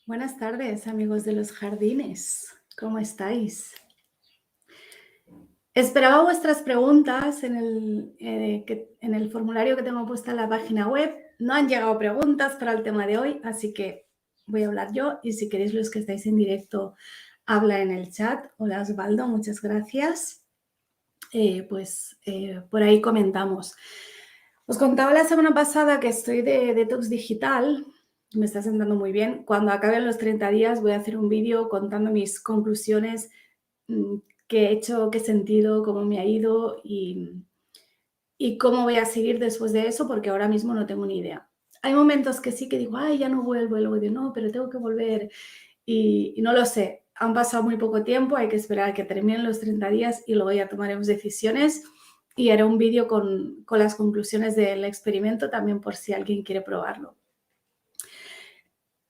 Buenas tardes, amigos de los jardines. ¿Cómo estáis? Esperaba vuestras preguntas en el formulario que tengo puesto en la página web. No han llegado preguntas para el tema de hoy, así que voy a hablar yo. Y si queréis, los que estáis en directo, habla en el chat. Hola, Osvaldo, muchas gracias. Por ahí comentamos. Os contaba la semana pasada que estoy de detox digital. Me está sentando muy bien. Cuando acaben los 30 días voy a hacer un vídeo contando mis conclusiones, qué he hecho, qué he sentido, cómo me ha ido y cómo voy a seguir después de eso, porque ahora mismo no tengo ni idea. Hay momentos que sí que digo, ay, ya no vuelvo, y luego digo, no, pero tengo que volver y no lo sé. Han pasado muy poco tiempo, hay que esperar a que terminen los 30 días y luego ya tomaremos decisiones y haré un vídeo con las conclusiones del experimento también por si alguien quiere probarlo.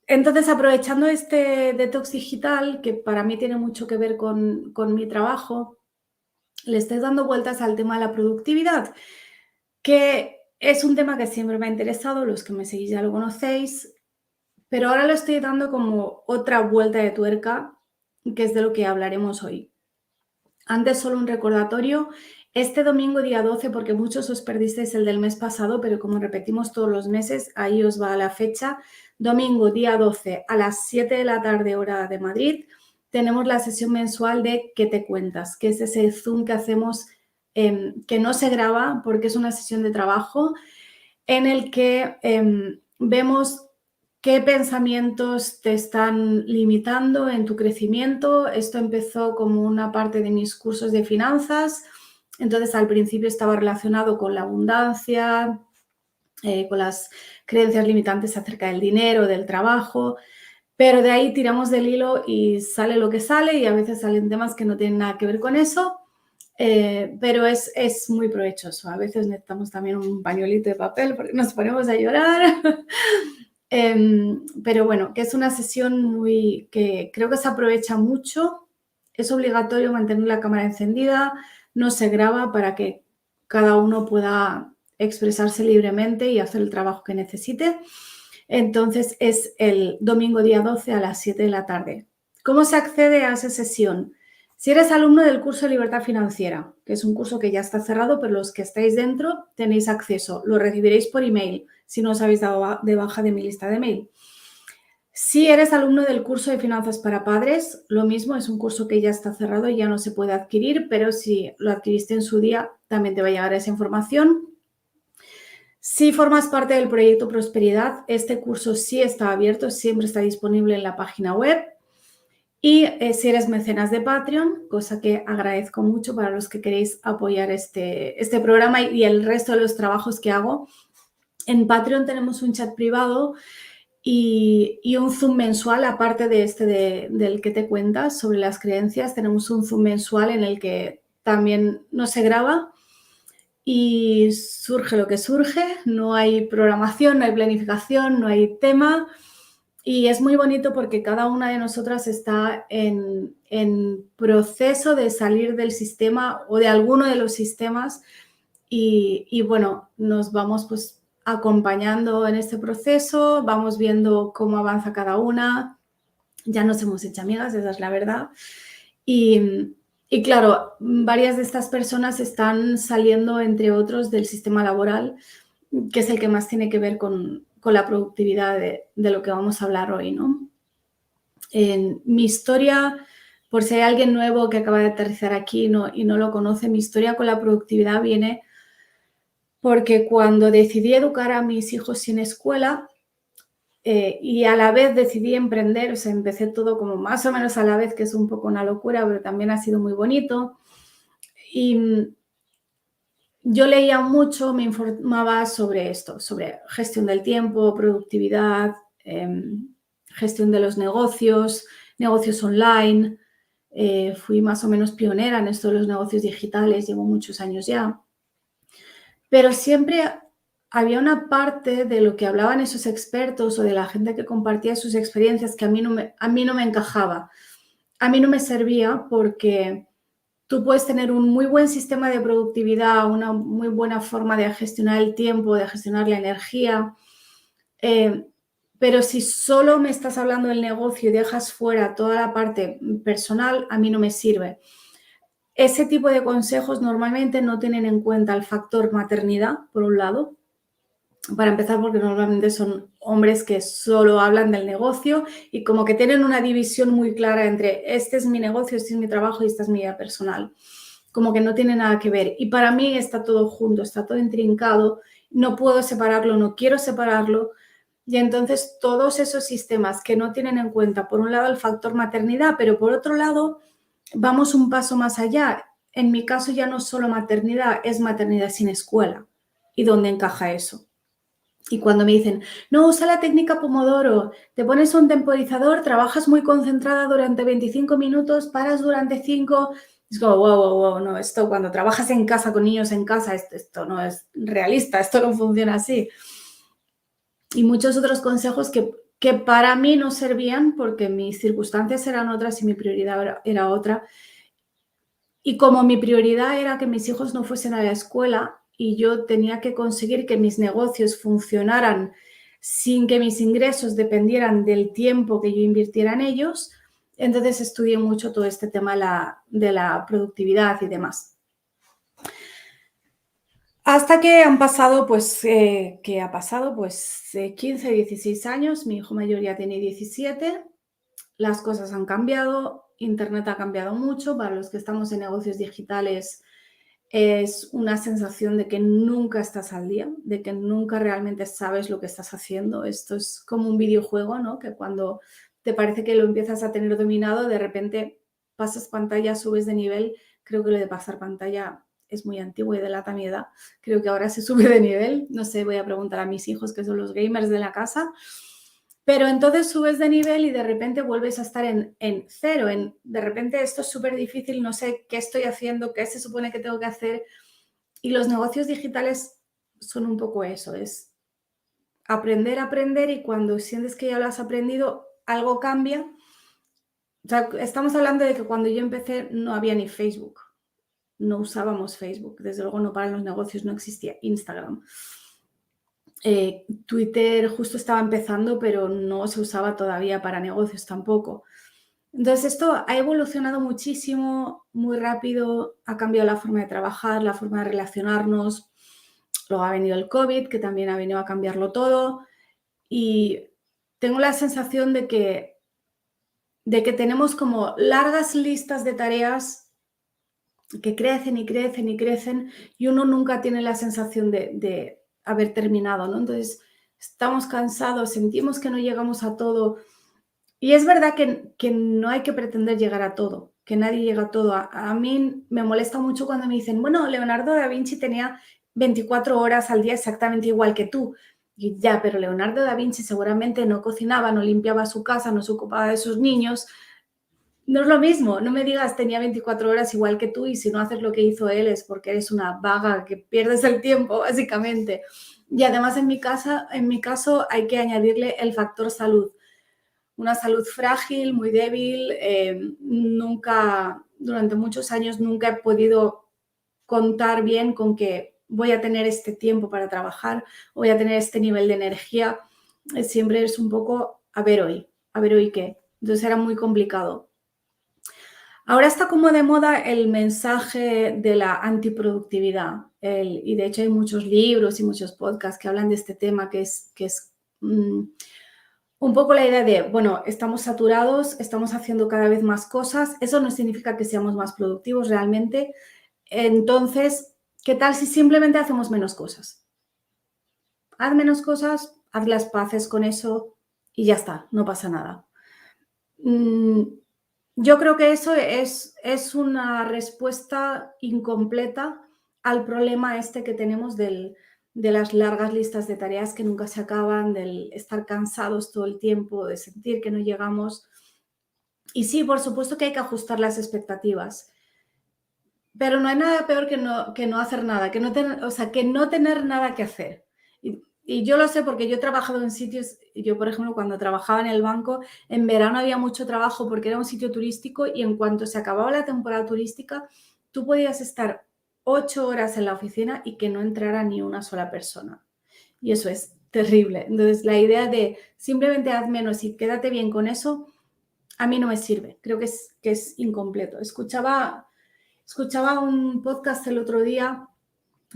Entonces, aprovechando este detox digital, que para mí tiene mucho que ver con mi trabajo, le estoy dando vueltas al tema de la productividad, que es un tema que siempre me ha interesado, los que me seguís ya lo conocéis, pero ahora le estoy dando como otra vuelta de tuerca, que es de lo que hablaremos hoy. Antes, solo un recordatorio, este domingo día 12, porque muchos os perdisteis el del mes pasado, pero como repetimos todos los meses, ahí os va la fecha. Domingo día 12 a las 7 de la tarde, hora de Madrid, tenemos la sesión mensual de ¿Qué te cuentas?, que es ese Zoom que hacemos, que no se graba porque es una sesión de trabajo en el que vemos qué pensamientos te están limitando en tu crecimiento. Esto empezó como una parte de mis cursos de finanzas. Entonces, al principio estaba relacionado con la abundancia, con las creencias limitantes acerca del dinero, del trabajo, pero de ahí tiramos del hilo y sale lo que sale y a veces salen temas que no tienen nada que ver con eso. Pero es muy provechoso. A veces necesitamos también un pañuelito de papel porque nos ponemos a llorar. Pero bueno, que es una sesión que creo que se aprovecha mucho. Es obligatorio mantener la cámara encendida, no se graba para que cada uno pueda expresarse libremente y hacer el trabajo que necesite. Entonces es el domingo día 12 a las 7 de la tarde. ¿Cómo se accede a esa sesión? Si eres alumno del curso de Libertad Financiera, que es un curso que ya está cerrado, pero los que estáis dentro tenéis acceso, lo recibiréis por email si no os habéis dado de baja de mi lista de mail. Si eres alumno del curso de Finanzas para Padres, lo mismo, es un curso que ya está cerrado y ya no se puede adquirir, pero si lo adquiriste en su día, también te va a llegar esa información. Si formas parte del proyecto Prosperidad, este curso sí está abierto, siempre está disponible en la página web. Y si eres mecenas de Patreon, cosa que agradezco mucho para los que queréis apoyar este programa y el resto de los trabajos que hago, en Patreon tenemos un chat privado y un Zoom mensual, aparte de del que te cuentas sobre las creencias, tenemos un Zoom mensual en el que también no se graba y surge lo que surge, no hay programación, no hay planificación, no hay tema. Y es muy bonito porque cada una de nosotras está en proceso de salir del sistema o de alguno de los sistemas y bueno, nos vamos pues acompañando en este proceso, vamos viendo cómo avanza cada una, ya nos hemos hecho amigas, esa es la verdad. Y claro, varias de estas personas están saliendo, entre otros, del sistema laboral, que es el que más tiene que ver con la productividad de lo que vamos a hablar hoy, ¿no? En mi historia, por si hay alguien nuevo que acaba de aterrizar aquí y no lo conoce, mi historia con la productividad viene porque cuando decidí educar a mis hijos sin escuela y a la vez decidí emprender, o sea, empecé todo como más o menos a la vez, que es un poco una locura, pero también ha sido muy bonito. Y yo leía mucho, me informaba sobre esto, sobre gestión del tiempo, productividad, gestión de los negocios, negocios online. Fui más o menos pionera en esto de los negocios digitales, llevo muchos años ya. Pero siempre había una parte de lo que hablaban esos expertos o de la gente que compartía sus experiencias que a mí no me encajaba. A mí no me servía porque tú puedes tener un muy buen sistema de productividad, una muy buena forma de gestionar el tiempo, de gestionar la energía, Pero si solo me estás hablando del negocio y dejas fuera toda la parte personal, a mí no me sirve. Ese tipo de consejos normalmente no tienen en cuenta el factor maternidad, por un lado, para empezar, porque normalmente son hombres que solo hablan del negocio y como que tienen una división muy clara entre este es mi negocio, este es mi trabajo y esta es mi vida personal. Como que no tiene nada que ver. Y para mí está todo junto, está todo intrincado, no puedo separarlo, no quiero separarlo. Y entonces todos esos sistemas que no tienen en cuenta, por un lado, el factor maternidad, pero por otro lado, vamos un paso más allá. En mi caso ya no es solo maternidad, es maternidad sin escuela. ¿Y dónde encaja eso? Y cuando me dicen, no, usa la técnica Pomodoro, te pones un temporizador, trabajas muy concentrada durante 25 minutos, paras durante 5, es como, wow, no, esto cuando trabajas en casa con niños en casa, esto no es realista, esto no funciona así. Y muchos otros consejos que para mí no servían porque mis circunstancias eran otras y mi prioridad era otra. Y como mi prioridad era que mis hijos no fuesen a la escuela y yo tenía que conseguir que mis negocios funcionaran sin que mis ingresos dependieran del tiempo que yo invirtiera en ellos, entonces estudié mucho todo este tema de la productividad y demás. Hasta que han pasado, pues, ¿qué ha pasado? Pues 15, 16 años, mi hijo mayor ya tiene 17, las cosas han cambiado, Internet ha cambiado mucho, para los que estamos en negocios digitales es una sensación de que nunca estás al día, de que nunca realmente sabes lo que estás haciendo. Esto es como un videojuego, ¿no? Que cuando te parece que lo empiezas a tener dominado, de repente pasas pantalla, subes de nivel. Creo que lo de pasar pantalla es muy antiguo y delata mi edad. Creo que ahora se sube de nivel. No sé, voy a preguntar a mis hijos, que son los gamers de la casa. Pero entonces subes de nivel y de repente vuelves a estar en cero. De repente esto es súper difícil, no sé qué estoy haciendo, qué se supone que tengo que hacer. Y los negocios digitales son un poco eso, es aprender y cuando sientes que ya lo has aprendido, algo cambia. O sea, estamos hablando de que cuando yo empecé no había ni Facebook, no usábamos Facebook, desde luego no para los negocios, no existía Instagram. Twitter justo estaba empezando, pero no se usaba todavía para negocios tampoco. Entonces esto ha evolucionado muchísimo, muy rápido, ha cambiado la forma de trabajar, la forma de relacionarnos. Luego ha venido el COVID, que también ha venido a cambiarlo todo. Y tengo la sensación de que tenemos como largas listas de tareas que crecen y crecen y crecen y uno nunca tiene la sensación de haber terminado, ¿no? Entonces estamos cansados, sentimos que no llegamos a todo. Y es verdad que no hay que pretender llegar a todo, que nadie llega a todo. A mí me molesta mucho cuando me dicen, bueno, Leonardo da Vinci tenía 24 horas al día exactamente igual que tú. Y ya, pero Leonardo da Vinci seguramente no cocinaba, no limpiaba su casa, no se ocupaba de sus niños. No es lo mismo, no me digas tenía 24 horas igual que tú y si no haces lo que hizo él es porque eres una vaga, que pierdes el tiempo, básicamente. Y además en mi caso hay que añadirle el factor salud. Una salud frágil, muy débil, nunca, durante muchos años nunca he podido contar bien con que voy a tener este tiempo para trabajar, voy a tener este nivel de energía. Siempre es un poco, a ver hoy qué. Entonces era muy complicado. Ahora está como de moda el mensaje de la antiproductividad. Y de hecho hay muchos libros y muchos podcasts que hablan de este tema, que es un poco la idea de, bueno, estamos saturados, estamos haciendo cada vez más cosas, eso no significa que seamos más productivos realmente. Entonces, ¿qué tal si simplemente hacemos menos cosas? Haz menos cosas, haz las paces con eso y ya está, no pasa nada. Yo creo que eso es una respuesta incompleta al problema este que tenemos de las largas listas de tareas que nunca se acaban, del estar cansados todo el tiempo, de sentir que no llegamos. Y sí, por supuesto que hay que ajustar las expectativas, pero no hay nada peor que no hacer nada, o sea, que no tener nada que hacer. Y yo lo sé porque yo he trabajado en sitios, yo por ejemplo cuando trabajaba en el banco, en verano había mucho trabajo porque era un sitio turístico y en cuanto se acababa la temporada turística, tú podías estar 8 horas en la oficina y que no entrara ni una sola persona. Y eso es terrible. Entonces, la idea de simplemente haz menos y quédate bien con eso, a mí no me sirve. Creo que es incompleto. Escuchaba un podcast el otro día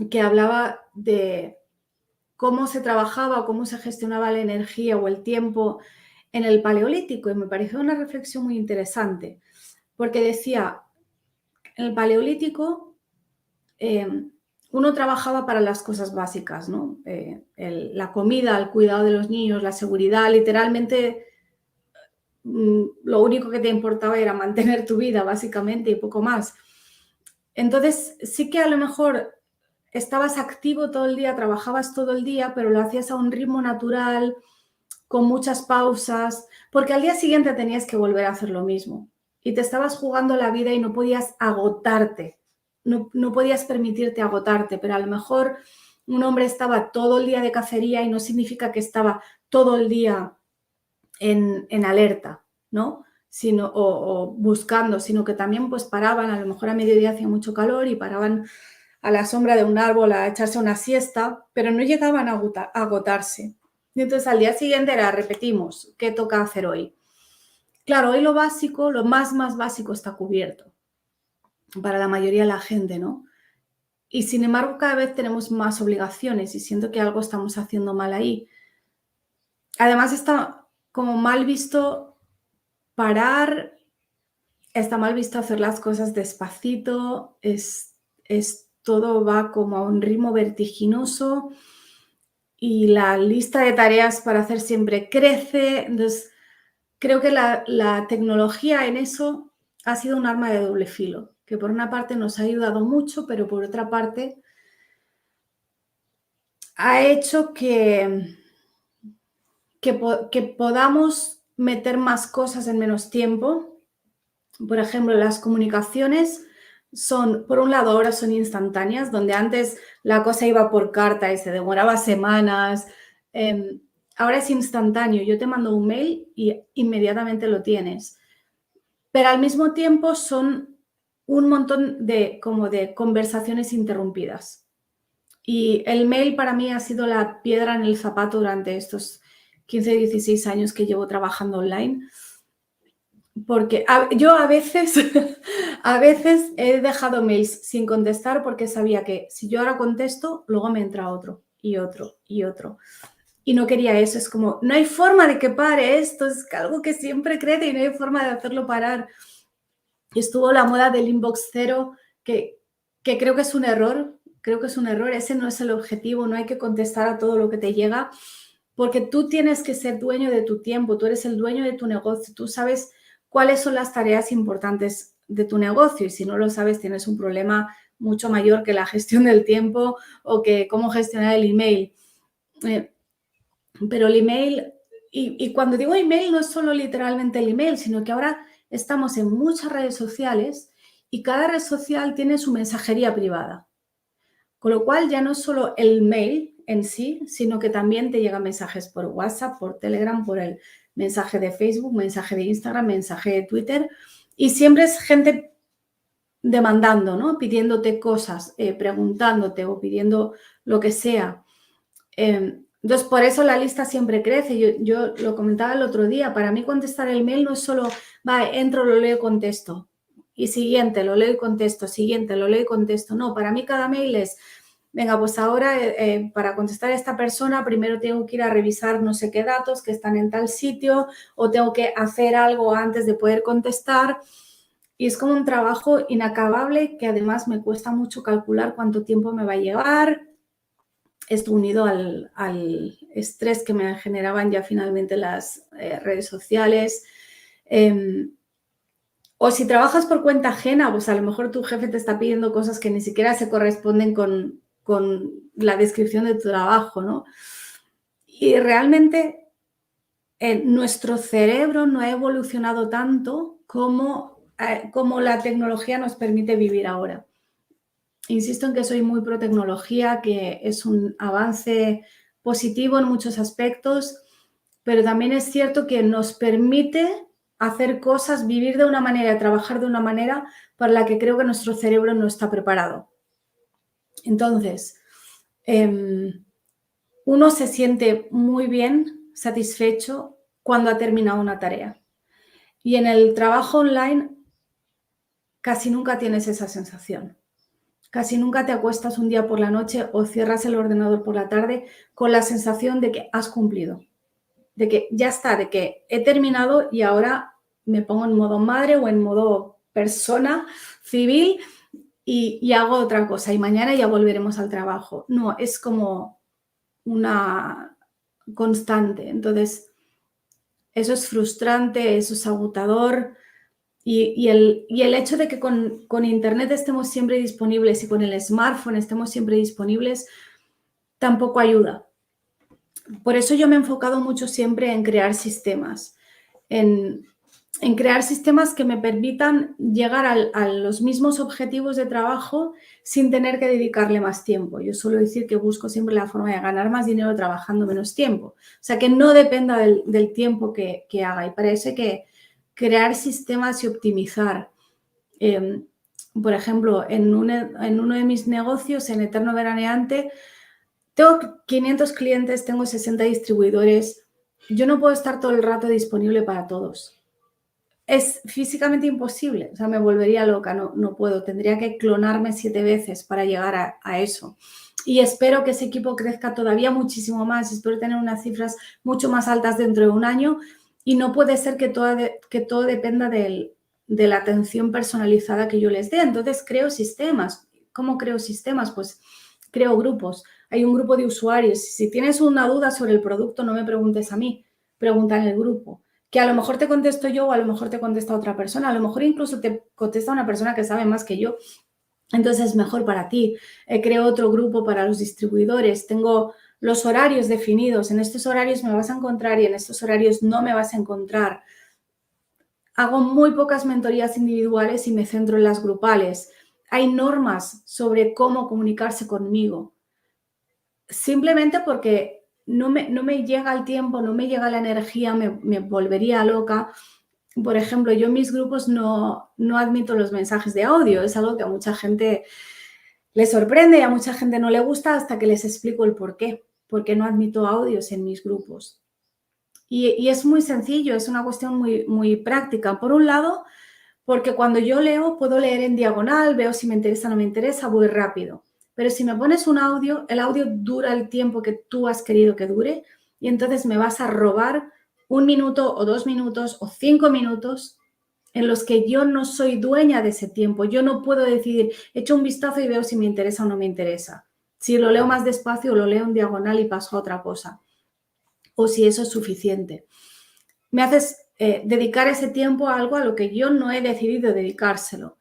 que hablaba de cómo se trabajaba, cómo se gestionaba la energía o el tiempo en el Paleolítico, y me pareció una reflexión muy interesante, porque decía, en el Paleolítico uno trabajaba para las cosas básicas, ¿no? La comida, el cuidado de los niños, la seguridad, literalmente lo único que te importaba era mantener tu vida, básicamente, y poco más. Entonces, sí que a lo mejor estabas activo todo el día, trabajabas todo el día, pero lo hacías a un ritmo natural, con muchas pausas, porque al día siguiente tenías que volver a hacer lo mismo. Y te estabas jugando la vida y no podías agotarte, no podías permitirte agotarte, pero a lo mejor un hombre estaba todo el día de cacería y no significa que estaba todo el día en alerta, ¿no? O buscando, sino que también pues paraban, a lo mejor a mediodía hacía mucho calor y paraban a la sombra de un árbol a echarse una siesta, pero no llegaban a agotarse. Y entonces al día siguiente repetimos, ¿qué toca hacer hoy? Claro, hoy lo básico, lo más básico está cubierto para la mayoría de la gente, ¿no? Y sin embargo cada vez tenemos más obligaciones y siento que algo estamos haciendo mal ahí. Además está como mal visto parar, está mal visto hacer las cosas despacito, todo va como a un ritmo vertiginoso y la lista de tareas para hacer siempre crece. Entonces, creo que la tecnología en eso ha sido un arma de doble filo, que por una parte nos ha ayudado mucho, pero por otra parte ha hecho que podamos meter más cosas en menos tiempo. Por ejemplo, las comunicaciones son, por un lado, ahora son instantáneas, donde antes la cosa iba por carta y se demoraba semanas. Ahora es instantáneo. Yo te mando un mail y inmediatamente lo tienes. Pero al mismo tiempo son un montón de conversaciones interrumpidas. Y el mail para mí ha sido la piedra en el zapato durante estos 15, 16 años que llevo trabajando online. Porque yo a veces, a veces he dejado mails sin contestar porque sabía que si yo ahora contesto, luego me entra otro y otro y otro. Y no quería eso, es como, no hay forma de que pare esto, es algo que siempre crece y no hay forma de hacerlo parar. Y estuvo la moda del inbox cero, que creo que es un error, ese no es el objetivo, no hay que contestar a todo lo que te llega, porque tú tienes que ser dueño de tu tiempo, tú eres el dueño de tu negocio, tú sabes cuáles son las tareas importantes de tu negocio y si no lo sabes tienes un problema mucho mayor que la gestión del tiempo o que cómo gestionar el email. Pero el email, y cuando digo email no es solo literalmente el email, sino que ahora estamos en muchas redes sociales y cada red social tiene su mensajería privada. Con lo cual ya no es solo el mail en sí, sino que también te llegan mensajes por WhatsApp, por Telegram, por el mensaje de Facebook, mensaje de Instagram, mensaje de Twitter. Y siempre es gente demandando, ¿no? Pidiéndote cosas, preguntándote o pidiendo lo que sea. Entonces, por eso la lista siempre crece. Yo lo comentaba el otro día. Para mí contestar el mail no es solo, entro, lo leo, contesto. Y siguiente, lo leo y contesto. Siguiente, lo leo y contesto. No, para mí cada mail es, venga, pues ahora para contestar a esta persona primero tengo que ir a revisar no sé qué datos que están en tal sitio o tengo que hacer algo antes de poder contestar. Y es como un trabajo inacabable que además me cuesta mucho calcular cuánto tiempo me va a llevar. Esto unido al estrés que me generaban ya finalmente las redes sociales. O si trabajas por cuenta ajena, pues a lo mejor tu jefe te está pidiendo cosas que ni siquiera se corresponden con la descripción de tu trabajo, ¿no? Y realmente nuestro cerebro no ha evolucionado tanto como la tecnología nos permite vivir ahora. Insisto en que soy muy pro tecnología, que es un avance positivo en muchos aspectos, pero también es cierto que nos permite hacer cosas, vivir de una manera, trabajar de una manera para la que creo que nuestro cerebro no está preparado. Entonces, uno se siente muy bien, satisfecho, cuando ha terminado una tarea. Y en el trabajo online casi nunca tienes esa sensación. Casi nunca te acuestas un día por la noche o cierras el ordenador por la tarde con la sensación de que has cumplido, de que ya está, de que he terminado y ahora me pongo en modo madre o en modo persona civil y hago otra cosa y mañana ya volveremos al trabajo. No, es como una constante. Entonces, eso es frustrante, eso es agotador. Y el hecho de que con Internet estemos siempre disponibles y con el smartphone estemos siempre disponibles tampoco ayuda. Por eso yo me he enfocado mucho siempre en crear sistemas, en crear sistemas que me permitan llegar a los mismos objetivos de trabajo sin tener que dedicarle más tiempo. Yo suelo decir que busco siempre la forma de ganar más dinero trabajando menos tiempo. O sea, que no dependa del tiempo que haga. Y para eso hay que crear sistemas y optimizar. Por ejemplo, en uno de mis negocios, en Eterno Veraneante, tengo 500 clientes, tengo 60 distribuidores. Yo no puedo estar todo el rato disponible para todos. Es físicamente imposible, o sea, me volvería loca, no puedo. Tendría que clonarme 7 veces para llegar a eso. Y espero que ese equipo crezca todavía muchísimo más, espero tener unas cifras mucho más altas dentro de un año y no puede ser que todo dependa de la atención personalizada que yo les dé. Entonces creo sistemas. ¿Cómo creo sistemas? Pues creo grupos. Hay un grupo de usuarios. Si tienes una duda sobre el producto, no me preguntes a mí, pregunta en el grupo. Que a lo mejor te contesto yo o a lo mejor te contesta otra persona, a lo mejor incluso te contesta una persona que sabe más que yo, entonces es mejor para ti. Creo otro grupo para los distribuidores, tengo los horarios definidos, en estos horarios me vas a encontrar y en estos horarios no me vas a encontrar. Hago muy pocas mentorías individuales y me centro en las grupales. Hay normas sobre cómo comunicarse conmigo, simplemente porque no me llega el tiempo, no me llega la energía, me volvería loca. Por ejemplo, yo en mis grupos no admito los mensajes de audio. Es algo que a mucha gente le sorprende y a mucha gente no le gusta hasta que les explico el por qué. Por qué no admito audios en mis grupos. Y es muy sencillo, es una cuestión muy, muy práctica. Por un lado, porque cuando yo leo, puedo leer en diagonal, veo si me interesa o no me interesa, voy rápido. Pero si me pones un audio, el audio dura el tiempo que tú has querido que dure y entonces me vas a robar 1 minuto o 2 minutos o 5 minutos en los que yo no soy dueña de ese tiempo. Yo no puedo decidir, echo un vistazo y veo si me interesa o no me interesa. Si lo leo más despacio, lo leo en diagonal y paso a otra cosa. O si eso es suficiente. Me haces dedicar ese tiempo a algo a lo que yo no he decidido dedicárselo.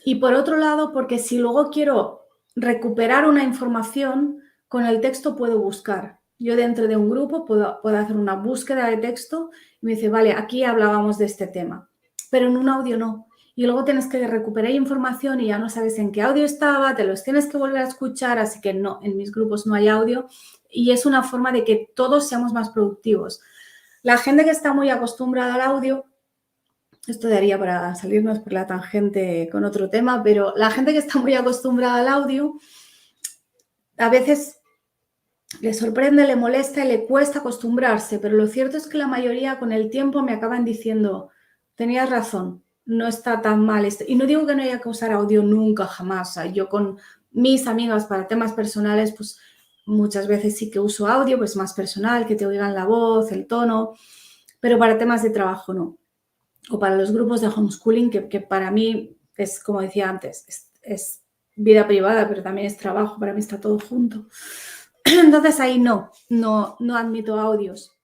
Y por otro lado, porque si luego quiero recuperar una información, con el texto puedo buscar. Yo dentro de un grupo puedo hacer una búsqueda de texto y me dice, vale, aquí hablábamos de este tema, pero en un audio no. Y luego tienes que recuperar información y ya no sabes en qué audio estaba, te los tienes que volver a escuchar, así que no, en mis grupos no hay audio y es una forma de que todos seamos más productivos. La gente que está muy acostumbrada al audio, esto daría para salirnos por la tangente con otro tema, pero la gente que está muy acostumbrada al audio, a veces le sorprende, le molesta y le cuesta acostumbrarse, pero lo cierto es que la mayoría con el tiempo me acaban diciendo, tenías razón, no está tan mal esto. Y no digo que no haya que usar audio nunca, jamás. O sea, yo con mis amigas para temas personales, pues muchas veces sí que uso audio, pues más personal, que te oigan la voz, el tono, pero para temas de trabajo no. O para los grupos de homeschooling, que para mí es, como decía antes, es vida privada, pero también es trabajo, para mí está todo junto. Entonces ahí no admito audios.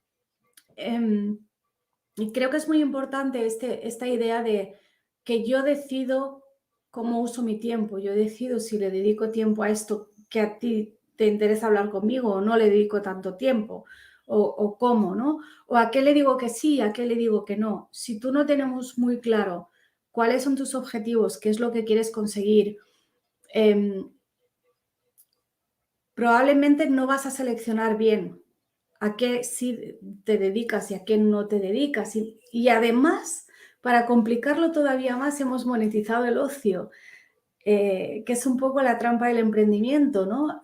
Y creo que es muy importante esta idea de que yo decido cómo uso mi tiempo, yo decido si le dedico tiempo a esto que a ti te interesa hablar conmigo o no le dedico tanto tiempo o cómo, ¿no? O a qué le digo que sí, a qué le digo que no. Si tú no tenemos muy claro cuáles son tus objetivos, qué es lo que quieres conseguir, probablemente no vas a seleccionar bien a qué sí te dedicas y a qué no te dedicas. Y además, para complicarlo todavía más, hemos monetizado el ocio, que es un poco la trampa del emprendimiento, ¿no?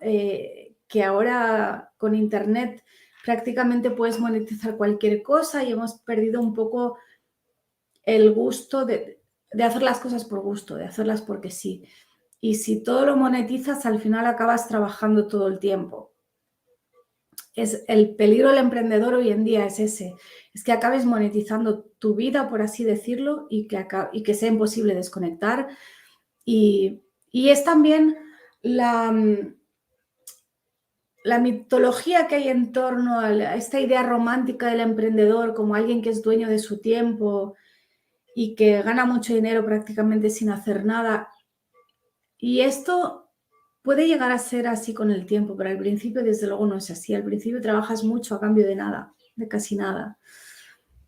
que ahora con Internet prácticamente puedes monetizar cualquier cosa y hemos perdido un poco el gusto de hacer las cosas por gusto, de hacerlas porque sí. Y si todo lo monetizas, al final acabas trabajando todo el tiempo. Es el peligro del emprendedor hoy en día es ese, es que acabes monetizando tu vida, por así decirlo, y que sea imposible desconectar. Y es también la mitología que hay en torno a esta idea romántica del emprendedor como alguien que es dueño de su tiempo y que gana mucho dinero prácticamente sin hacer nada. Y esto puede llegar a ser así con el tiempo, pero al principio desde luego no es así. Al principio trabajas mucho a cambio de nada, de casi nada.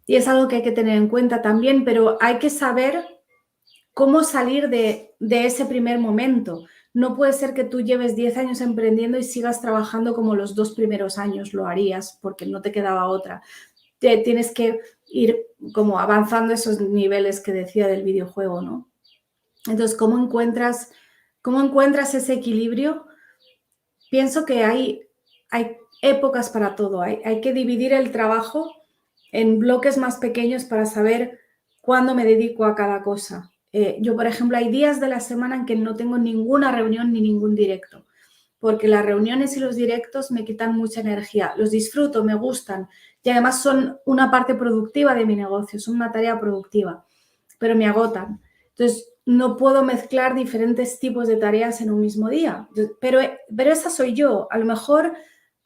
Y es algo que hay que tener en cuenta también, pero hay que saber cómo salir de ese primer momento. No puede ser que tú lleves 10 años emprendiendo y sigas trabajando como los 2 primeros años lo harías, porque no te quedaba otra. Tienes que ir como avanzando esos niveles que decía del videojuego, ¿no? Entonces, ¿cómo encuentras ese equilibrio? Pienso que hay épocas para todo. Hay que dividir el trabajo en bloques más pequeños para saber cuándo me dedico a cada cosa. Yo, por ejemplo, hay días de la semana en que no tengo ninguna reunión ni ningún directo, porque las reuniones y los directos me quitan mucha energía. Los disfruto, me gustan y además son una parte productiva de mi negocio, son una tarea productiva, pero me agotan. Entonces, no puedo mezclar diferentes tipos de tareas en un mismo día, pero esa soy yo. A lo mejor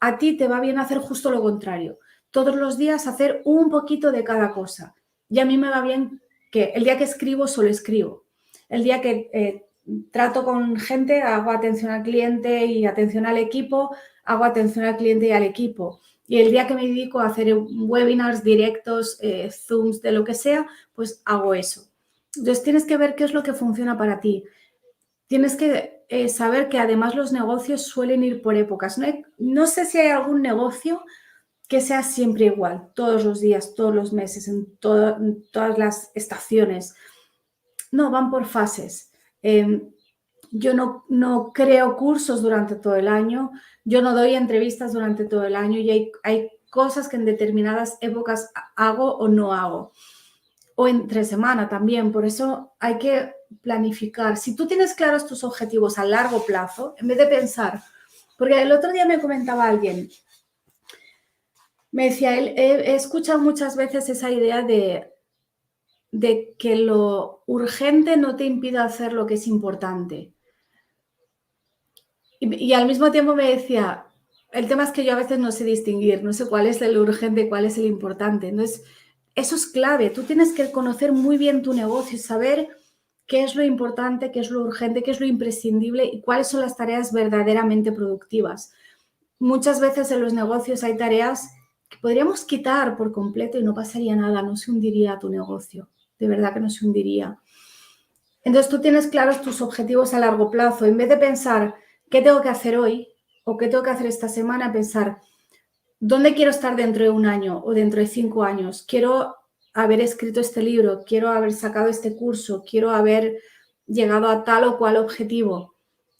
a ti te va bien hacer justo lo contrario. Todos los días hacer un poquito de cada cosa. Y a mí me va bien que el día que escribo, solo escribo. El día que trato con gente, hago atención al cliente y atención al equipo, hago atención al cliente y al equipo. Y el día que me dedico a hacer webinars, directos, Zooms, de lo que sea, pues hago eso. Entonces tienes que ver qué es lo que funciona para ti. Tienes que saber que además los negocios suelen ir por épocas. No sé si hay algún negocio que sea siempre igual, todos los días, todos los meses, en todas las estaciones. No, van por fases. Yo no creo cursos durante todo el año, yo no doy entrevistas durante todo el año y hay cosas que en determinadas épocas hago o no hago. O entre semana también, por eso hay que planificar. Si tú tienes claros tus objetivos a largo plazo, en vez de pensar, porque el otro día me comentaba alguien, me decía, he escuchado muchas veces esa idea de que lo urgente no te impida hacer lo que es importante. Y al mismo tiempo me decía, el tema es que yo a veces no sé distinguir, no sé cuál es el urgente y cuál es el importante. Entonces, eso es clave. Tú tienes que conocer muy bien tu negocio y saber qué es lo importante, qué es lo urgente, qué es lo imprescindible y cuáles son las tareas verdaderamente productivas. Muchas veces en los negocios hay tareas que podríamos quitar por completo y no pasaría nada, no se hundiría tu negocio. De verdad que no se hundiría. Entonces tú tienes claros tus objetivos a largo plazo. En vez de pensar qué tengo que hacer hoy o qué tengo que hacer esta semana, pensar dónde quiero estar dentro de un año o dentro de 5 años. Quiero haber escrito este libro, quiero haber sacado este curso, quiero haber llegado a tal o cual objetivo.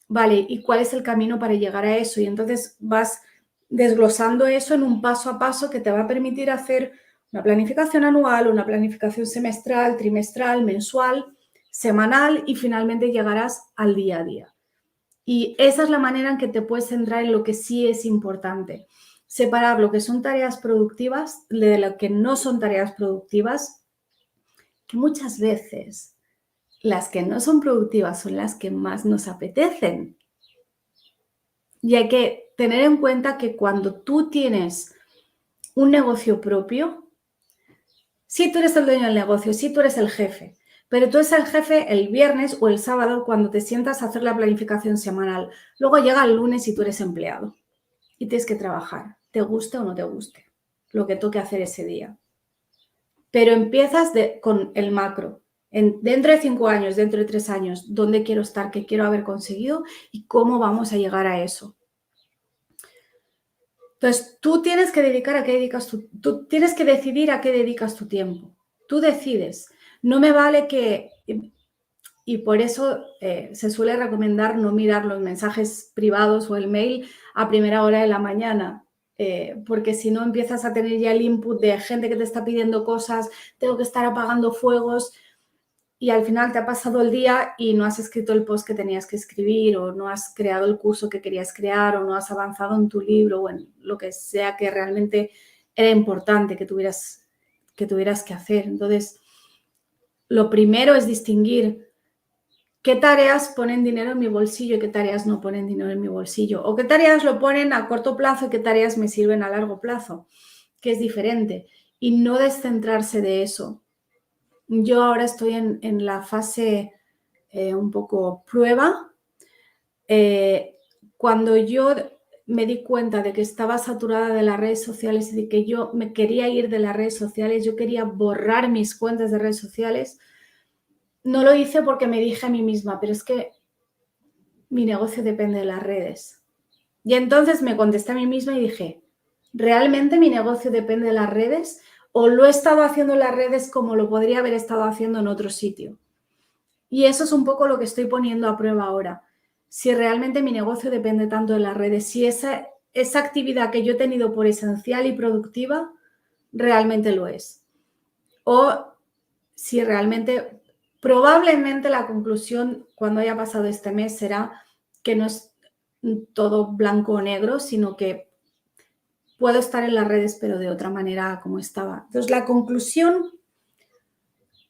Vale, ¿y cuál es el camino para llegar a eso? Y entonces vas desglosando eso en un paso a paso que te va a permitir hacer una planificación anual, una planificación semestral, trimestral, mensual, semanal y finalmente llegarás al día a día. Y esa es la manera en que te puedes centrar en lo que sí es importante. Separar lo que son tareas productivas de lo que no son tareas productivas, que muchas veces las que no son productivas son las que más nos apetecen. Y hay que tener en cuenta que cuando tú tienes un negocio propio, sí tú eres el dueño del negocio, sí tú eres el jefe, pero tú eres el jefe el viernes o el sábado cuando te sientas a hacer la planificación semanal. Luego llega el lunes y tú eres empleado y tienes que trabajar, te guste o no te guste, lo que toque hacer ese día. Pero empiezas con el macro. Dentro de 5 años, dentro de 3 años, ¿dónde quiero estar? ¿Qué quiero haber conseguido? ¿Y cómo vamos a llegar a eso? Entonces, tú tienes que dedicar a qué dedicas tú tienes que decidir a qué dedicas tu tiempo. Tú decides. No me vale que y por eso se suele recomendar no mirar los mensajes privados o el mail a primera hora de la mañana, porque si no empiezas a tener ya el input de gente que te está pidiendo cosas, tengo que estar apagando fuegos y al final te ha pasado el día y no has escrito el post que tenías que escribir o no has creado el curso que querías crear o no has avanzado en tu libro o en lo que sea que realmente era importante que tuvieras que hacer. Entonces, lo primero es distinguir qué tareas ponen dinero en mi bolsillo y qué tareas no ponen dinero en mi bolsillo. O qué tareas lo ponen a corto plazo y qué tareas me sirven a largo plazo, que es diferente. Y no descentrarse de eso. Yo ahora estoy en la fase un poco prueba. Cuando yo me di cuenta de que estaba saturada de las redes sociales y de que yo me quería ir de las redes sociales, yo quería borrar mis cuentas de redes sociales, no lo hice porque me dije a mí misma, pero es que mi negocio depende de las redes. Y entonces me contesté a mí misma y dije, ¿realmente mi negocio depende de las redes? ¿O lo he estado haciendo en las redes como lo podría haber estado haciendo en otro sitio? Y eso es un poco lo que estoy poniendo a prueba ahora. Si realmente mi negocio depende tanto de las redes, si esa actividad que yo he tenido por esencial y productiva realmente lo es. O si realmente, probablemente la conclusión cuando haya pasado este mes será que no es todo blanco o negro, sino que puedo estar en las redes, pero de otra manera como estaba. Entonces, la conclusión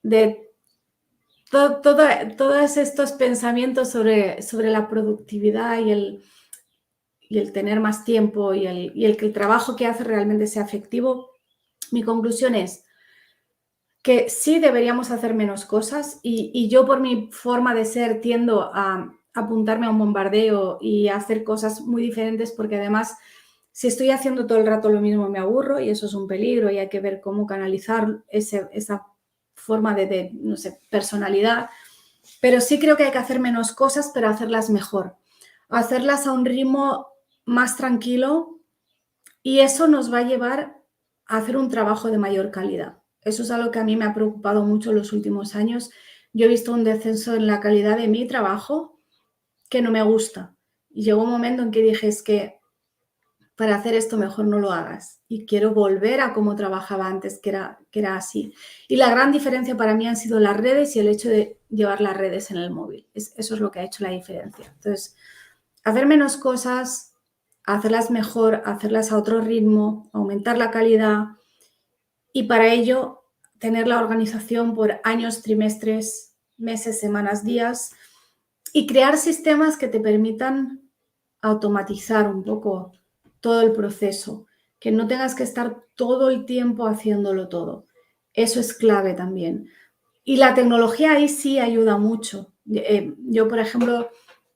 de todos estos pensamientos sobre la productividad y el tener más tiempo y el que el trabajo que hace realmente sea efectivo, mi conclusión es que sí deberíamos hacer menos cosas y yo por mi forma de ser tiendo a apuntarme a un bombardeo y a hacer cosas muy diferentes porque además si estoy haciendo todo el rato lo mismo me aburro y eso es un peligro y hay que ver cómo canalizar esa forma de, no sé, personalidad. Pero sí creo que hay que hacer menos cosas, pero hacerlas mejor. Hacerlas a un ritmo más tranquilo y eso nos va a llevar a hacer un trabajo de mayor calidad. Eso es algo que a mí me ha preocupado mucho en los últimos años. Yo he visto un descenso en la calidad de mi trabajo que no me gusta. Y llegó un momento en que dije, es que para hacer esto mejor no lo hagas. Y quiero volver a cómo trabajaba antes, que era así. Y la gran diferencia para mí han sido las redes y el hecho de llevar las redes en el móvil. Eso es lo que ha hecho la diferencia. Entonces, hacer menos cosas, hacerlas mejor, hacerlas a otro ritmo, aumentar la calidad y para ello tener la organización por años, trimestres, meses, semanas, días y crear sistemas que te permitan automatizar un poco todo el proceso, que no tengas que estar todo el tiempo haciéndolo todo. Eso es clave también. Y la tecnología ahí sí ayuda mucho. Yo, por ejemplo,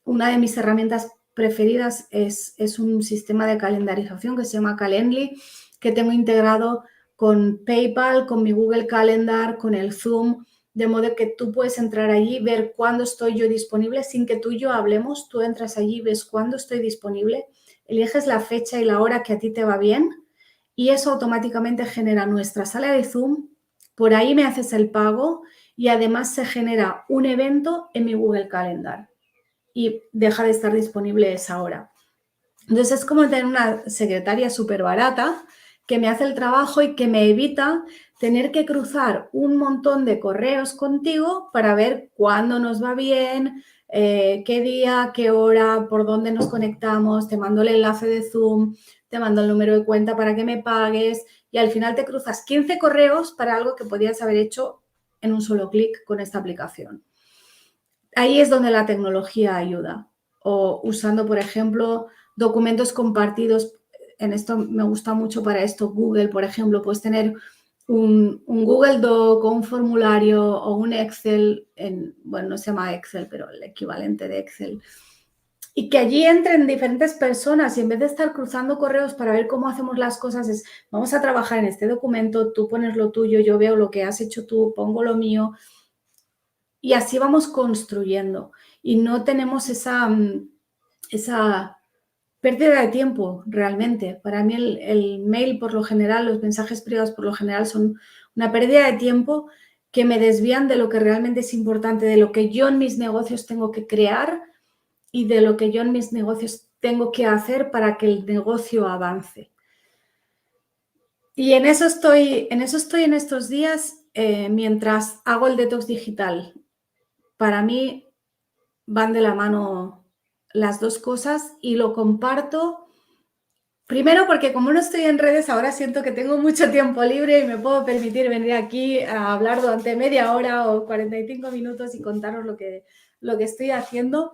una de mis herramientas preferidas es un sistema de calendarización que se llama Calendly, que tengo integrado con PayPal, con mi Google Calendar, con el Zoom, de modo que tú puedes entrar allí, ver cuándo estoy yo disponible sin que tú y yo hablemos. Tú entras allí, ves cuándo estoy disponible, eliges la fecha y la hora que a ti te va bien y eso automáticamente genera nuestra sala de Zoom. Por ahí me haces el pago y además se genera un evento en mi Google Calendar y deja de estar disponible esa hora. Entonces es como tener una secretaria súper barata que me hace el trabajo y que me evita tener que cruzar un montón de correos contigo para ver cuándo nos va bien, qué día, qué hora, por dónde nos conectamos, te mando el enlace de Zoom, te mando el número de cuenta para que me pagues y al final te cruzas 15 correos para algo que podías haber hecho en un solo clic con esta aplicación. Ahí es donde la tecnología ayuda. O usando, por ejemplo, documentos compartidos. En esto me gusta mucho para esto Google, por ejemplo, puedes tener un Google Doc o un formulario o un Excel, bueno, no se llama Excel, pero el equivalente de Excel, y que allí entren diferentes personas y en vez de estar cruzando correos para ver cómo hacemos las cosas, es vamos a trabajar en este documento, tú pones lo tuyo, yo veo lo que has hecho tú, pongo lo mío, y así vamos construyendo y no tenemos esa pérdida de tiempo realmente. Para mí el mail por lo general, los mensajes privados por lo general son una pérdida de tiempo que me desvían de lo que realmente es importante, de lo que yo en mis negocios tengo que crear y de lo que yo en mis negocios tengo que hacer para que el negocio avance. Y en eso estoy en estos días mientras hago el detox digital. Para mí van de la mano las dos cosas y lo comparto. Primero porque como no estoy en redes, ahora siento que tengo mucho tiempo libre y me puedo permitir venir aquí a hablar durante media hora o 45 minutos y contaros lo que estoy haciendo.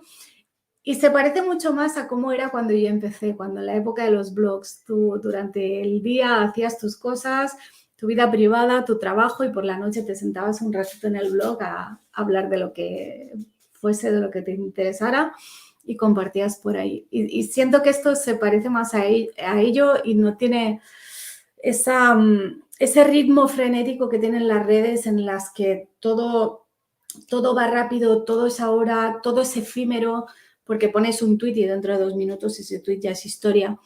Y se parece mucho más a cómo era cuando yo empecé, cuando en la época de los blogs. Tú durante el día hacías tus cosas, tu vida privada, tu trabajo y por la noche te sentabas un ratito en el blog a hablar de lo que fuese, de lo que te interesara y compartías por ahí. Y siento que esto se parece más a ello y no tiene ese ritmo frenético que tienen las redes en las que todo va rápido, todo es ahora, todo es efímero, porque pones un tuit y dentro de 2 minutos ese tuit ya es historia.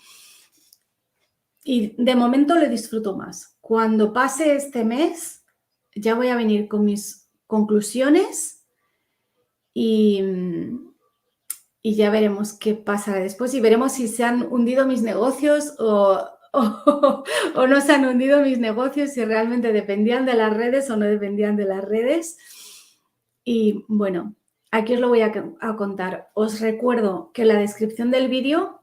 Y de momento lo disfruto más. Cuando pase este mes, ya voy a venir con mis conclusiones y ya veremos qué pasará después y veremos si se han hundido mis negocios o no se han hundido mis negocios, si realmente dependían de las redes o no dependían de las redes. Y bueno, aquí os lo voy a contar. Os recuerdo que en la descripción del vídeo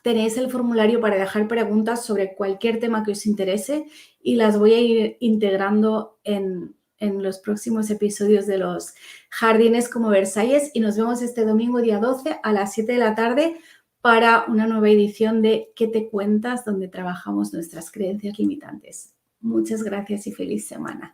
tenéis el formulario para dejar preguntas sobre cualquier tema que os interese y las voy a ir integrando en los próximos episodios de los Jardines como Versalles y nos vemos este domingo día 12 a las 7 de la tarde para una nueva edición de ¿Qué te cuentas?, donde trabajamos nuestras creencias limitantes. Muchas gracias y feliz semana.